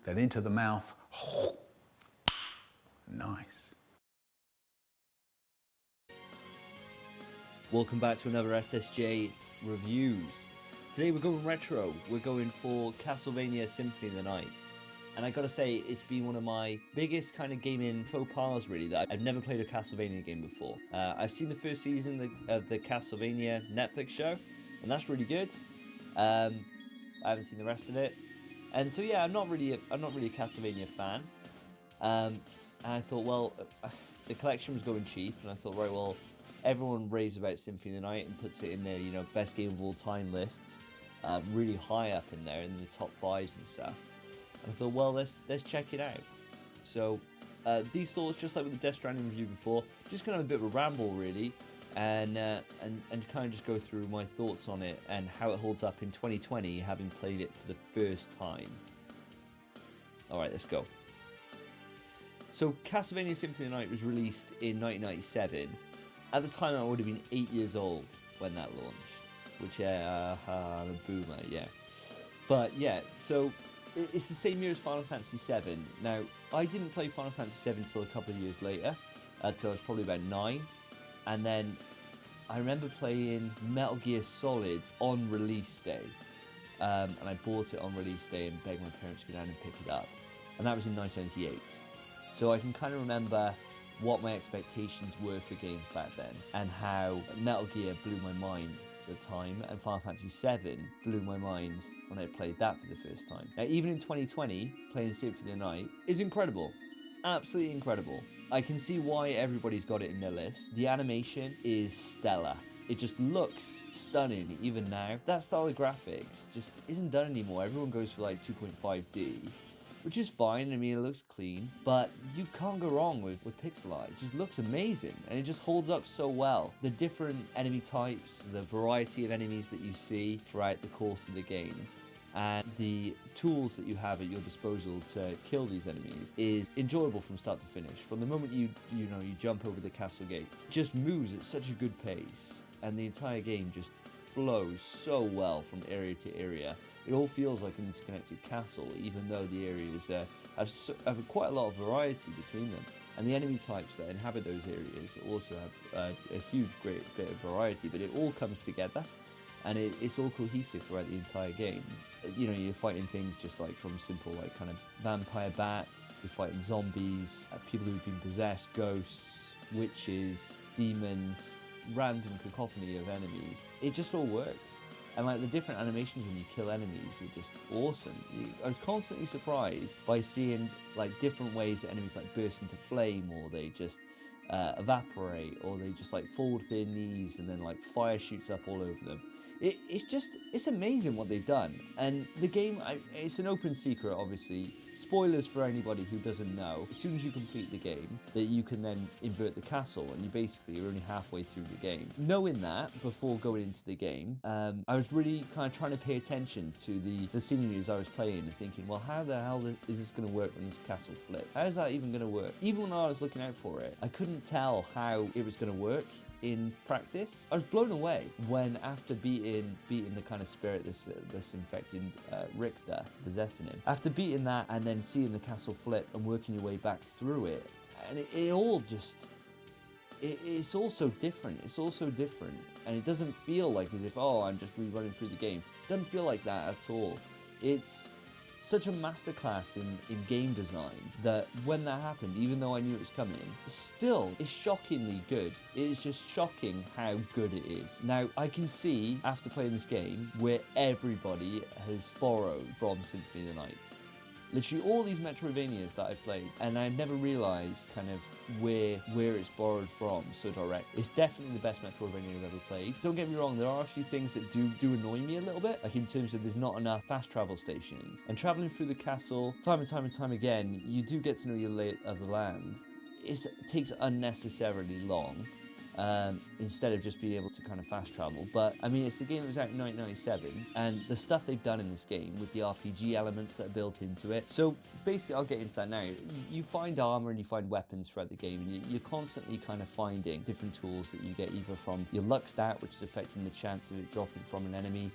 then into the mouth. Nice. Welcome back to another SSJ reviews. Today we're going retro. We're going for Castlevania Symphony of the Night. And I gotta say, it's been one of my biggest kind of gaming faux pas, really, that I've never played a Castlevania game before. I've seen the first season of the Castlevania Netflix show, and that's really good. I haven't seen the rest of it. And so yeah, I'm not really a Castlevania fan. And I thought, well, the collection was going cheap, and I thought, right, well, everyone raves about Symphony of the Night and puts it in their, best game of all time lists, really high up in there, in the top 5s and stuff. And I thought, well, let's check it out. So these thoughts, just like with the Death Stranding review before, just kind of a bit of a ramble, really, and kind of just go through my thoughts on it and how it holds up in 2020, having played it for the first time. All right, let's go. So Castlevania Symphony of the Night was released in 1997. At the time, I would have been 8 years old when that launched, which, the boomer, yeah. But yeah, so it's the same year as Final Fantasy VII. Now, I didn't play Final Fantasy VII until a couple of years later, until I was probably about 9. And then I remember playing Metal Gear Solid on release day. And I bought it on release day and begged my parents to go down and pick it up. And that was in 1978. So I can kind of remember what my expectations were for games back then, and how Metal Gear blew my mind at the time, and Final Fantasy VII blew my mind when I played that for the first time. Now, even in 2020, playing Symphony of the Night is incredible. Absolutely incredible. I can see why everybody's got it in their list. The animation is stellar. It just looks stunning even now. That style of graphics just isn't done anymore. Everyone goes for like 2.5D. Which is fine, I mean, it looks clean, but you can't go wrong with pixel art. It just looks amazing, and it just holds up so well. The different enemy types, the variety of enemies that you see throughout the course of the game, and the tools that you have at your disposal to kill these enemies is enjoyable from start to finish. From the moment you jump over the castle gates, it just moves at such a good pace, and the entire game just flows so well from area to area. It all feels like an interconnected castle, even though the areas have quite a lot of variety between them. And the enemy types that inhabit those areas also have a huge, great bit of variety, but it all comes together, and it's all cohesive throughout the entire game. You're fighting things just like from simple, like, kind of vampire bats, you're fighting zombies, people who've been possessed, ghosts, witches, demons, random cacophony of enemies. It just all works. And like the different animations when you kill enemies are just awesome. I was constantly surprised by seeing like different ways that enemies like burst into flame, or they just evaporate, or they just like fall to their knees and then like fire shoots up all over them. It's amazing what they've done. And the game, it's an open secret, obviously. Spoilers for anybody who doesn't know. As soon as you complete the game, that you can then invert the castle, and you basically are only halfway through the game. Knowing that before going into the game, I was really kind of trying to pay attention to the scenery as I was playing, and thinking, well, how the hell is this going to work when this castle flips? How is that even going to work? Even when I was looking out for it, I couldn't tell how it was going to work in practice. I was blown away when, after beating the kind of spirit that's infecting Richter, possessing him, after beating that and then seeing the castle flip and working your way back through it, and it all just, it's all so different. It's all so different, and it doesn't feel like as if, oh, I'm just rerunning through the game. It doesn't feel like that at all. It's such a masterclass in game design that when that happened, even though I knew it was coming, still is shockingly good. It is just shocking how good it is. Now, I can see, after playing this game, where everybody has borrowed from Symphony of the Night. Literally all these Metroidvanias that I've played, and I've never realised kind of where it's borrowed from so direct. It's definitely the best Metroidvania I've ever played. Don't get me wrong, there are a few things that do annoy me a little bit, like in terms of there's not enough fast travel stations. And travelling through the castle, time and time again, you do get to know your lay of the land. It takes unnecessarily long. Instead of just being able to kind of fast travel. But I mean, it's a game that was out in 1997, and the stuff they've done in this game with the RPG elements that are built into it. So basically, I'll get into that now. You find armor and you find weapons throughout the game, and you're constantly kind of finding different tools that you get either from your luck stat, which is affecting the chance of it dropping from an enemy,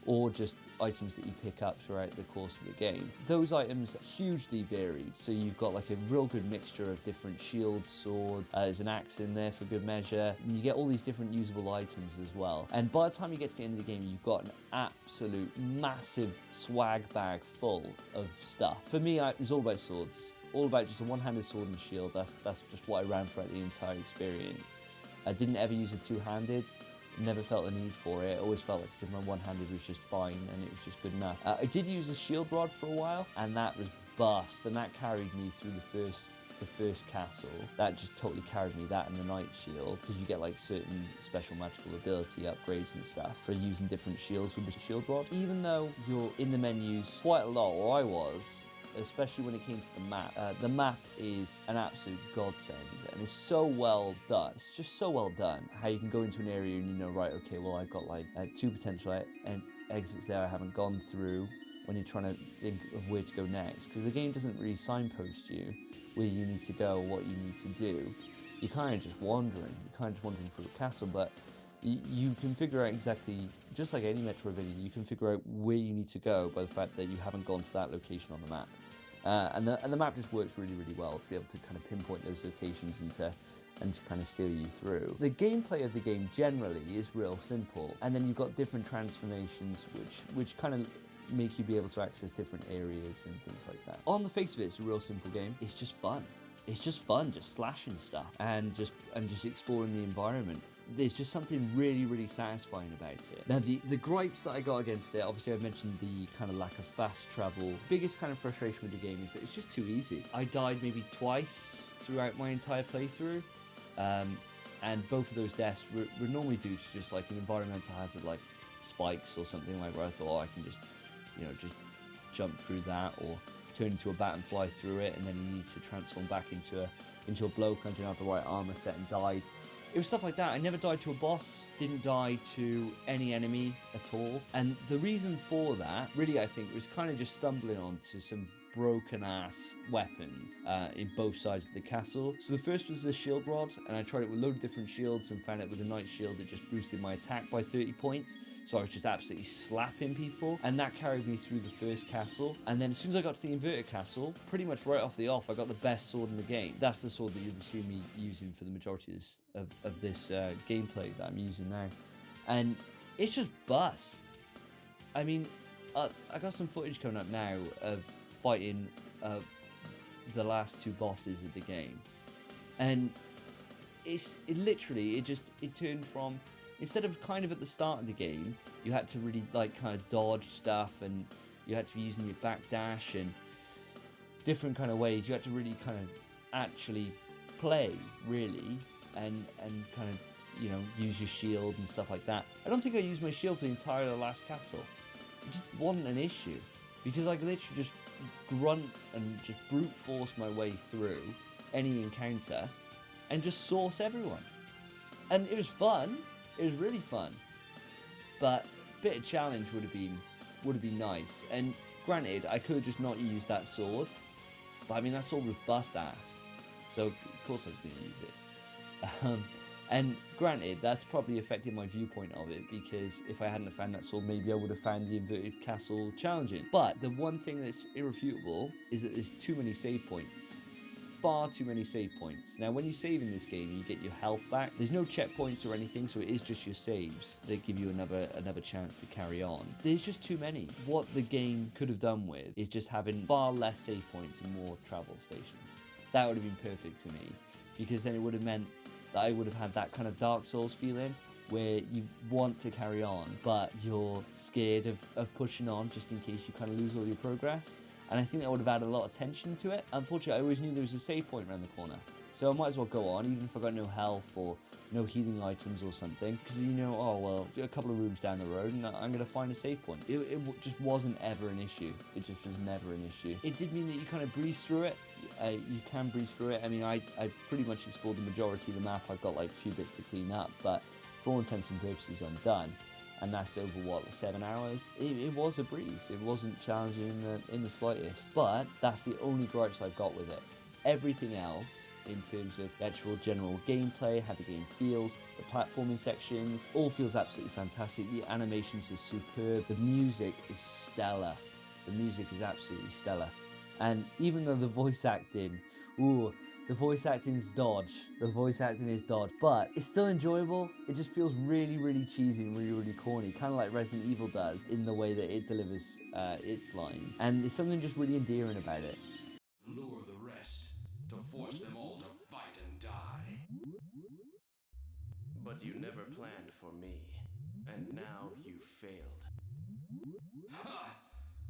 or just items that you pick up throughout the course of the game. Those items are hugely varied, so you've got like a real good mixture of different shields, sword, there's an axe in there for good measure, and you get all these different usable items as well. And by the time you get to the end of the game, you've got an absolute massive swag bag full of stuff. For me, it was all about swords, all about just a one-handed sword and shield. That's just what I ran throughout the entire experience. I didn't ever use a two-handed. Never felt the need for it. I always felt like as if my one-handed was just fine and it was just good enough. I did use a shield rod for a while, and that was bust, and that carried me through the first castle. That just totally carried me, that and the knight shield, because you get like certain special magical ability upgrades and stuff for using different shields with the shield rod. Even though you're in the menus quite a lot, or I was, especially when it came to the map. The map is an absolute godsend, and it's so well done. It's just so well done. How you can go into an area and you know, right, okay, well, I've got like 2 potential exits there I haven't gone through, when you're trying to think of where to go next, because the game doesn't really signpost you where you need to go, what you need to do. You're kind of just wandering. Through the castle, but you can figure out exactly, just like any Metroidvania, you can figure out where you need to go by the fact that you haven't gone to that location on the map. And the map just works really, really well to be able to kind of pinpoint those locations and to kind of steer you through. The gameplay of the game generally is real simple, and then you've got different transformations which kind of make you be able to access different areas and things like that. On the face of it, it's a real simple game. It's just fun. It's just fun, just slashing stuff and just exploring the environment. There's just something really, really satisfying about it. Now, the gripes that I got against it, obviously I've mentioned the kind of lack of fast travel. Biggest kind of frustration with the game is that it's just too easy. I died maybe twice throughout my entire playthrough, and both of those deaths were normally due to just like an environmental hazard, like spikes or something, like where I thought, oh, I can just, just jump through that, or turn into a bat and fly through it, and then you need to transform back into a bloke. I didn't have the right armor set and died. It was stuff like that. I never died to a boss, didn't die to any enemy at all. And the reason for that, really, I think, was kind of just stumbling onto some broken ass weapons in both sides of the castle. So the first was the shield rod, and I tried it with a load of different shields and found out with the knight shield it just boosted my attack by 30 points. So I was just absolutely slapping people, and that carried me through the first castle. And then as soon as I got to the inverted castle, pretty much right off the off, I got the best sword in the game. That's the sword that you'll see me using for the majority of this gameplay that I'm using now. And it's just bust. I mean, I got some footage coming up now of fighting the last 2 bosses of the game, and it turned from, instead of kind of at the start of the game you had to really like kind of dodge stuff, and you had to be using your backdash and different kind of ways, you had to really kind of actually play really and kind of use your shield and stuff like that. I don't think I used my shield for the entire last castle. It just wasn't an issue, because I could literally just grunt and just brute force my way through any encounter and just source everyone. And it was fun. It was really fun. But a bit of challenge would have been nice. And granted, I could have just not used that sword, but I mean, that sword was bust ass, so of course I was going to use it. And granted, that's probably affected my viewpoint of it, because if I hadn't found that sword, maybe I would have found the inverted castle challenging. But the one thing that's irrefutable is that there's too many save points. Far too many save points. Now, when you save in this game, you get your health back. There's no checkpoints or anything, so it is just your saves that give you another chance to carry on. There's just too many. What the game could have done with is just having far less save points and more travel stations. That would have been perfect for me, because then it would have meant that I would have had that kind of Dark Souls feeling where you want to carry on, but you're scared of pushing on just in case you kind of lose all your progress. And I think that would have added a lot of tension to it. Unfortunately, I always knew there was a save point around the corner, so I might as well go on, even if I got no health or no healing items or something, because oh well, a couple of rooms down the road and I'm going to find a save point. It just wasn't ever an issue. It just was never an issue. It did mean that you kind of breeze through it. You can breeze through it. I mean, I pretty much explored the majority of the map. I've got like a few bits to clean up, but for all intents and purposes, I'm done. And that's over 7 hours. It was a breeze. It wasn't challenging in the slightest. But that's the only gripes I've got with it. everything else in terms of the actual general gameplay, how the game feels, the platforming sections, all feels absolutely fantastic. The animations are superb. The music is stellar. The music is absolutely stellar. And even though the voice acting, the voice acting is dodge. The voice acting is dodge, but it's still enjoyable. It just feels really, really cheesy and really, really corny, kind of like Resident Evil does in the way that it delivers its lines. And there's something just really endearing about it. Lure the rest, to force them all to fight and die. But you never planned for me, and now you failed. Ha!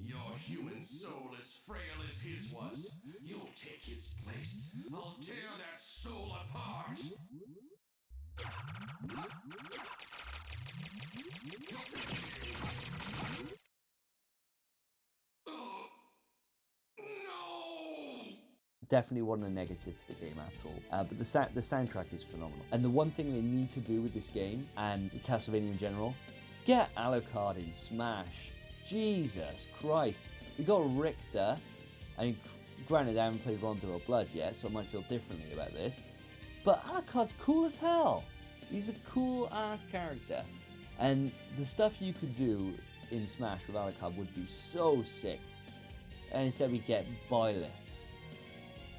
Your human soul as frail as his was. You'll take his place. I'll tear that soul apart. Oh, no! Definitely wasn't a negative to the game at all, but the soundtrack is phenomenal. And the one thing they need to do with this game, and with Castlevania in general, get Alucard in Smash. Jesus Christ. We got Richter. I mean, granted, I haven't played Rondo of Blood yet, so I might feel differently about this. But Alucard's cool as hell. He's a cool-ass character. And the stuff you could do in Smash with Alucard would be so sick. And instead we get Byleth.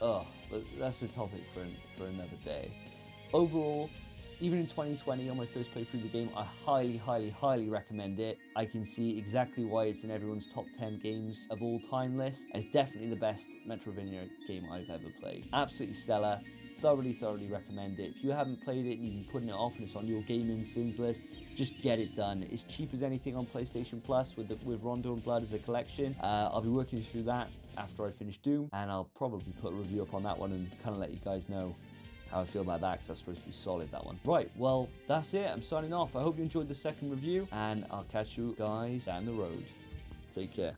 Ugh, but that's a topic for another day. Overall, even in 2020, on my first playthrough of the game, I highly, highly, highly recommend it. I can see exactly why it's in everyone's top 10 games of all time list. It's definitely the best Metroidvania game I've ever played. Absolutely stellar. Thoroughly, thoroughly recommend it. If you haven't played it and you've been putting it off and it's on your gaming sins list, just get it done. It's cheap as anything on PlayStation Plus with Rondo and Blood as a collection. I'll be working through that after I finish Doom, and I'll probably put a review up on that one and kind of let you guys know how I feel about that, because that's supposed to be solid, that one. Right, well, that's it. I'm signing off. I hope you enjoyed the second review, and I'll catch you guys down the road. Take care.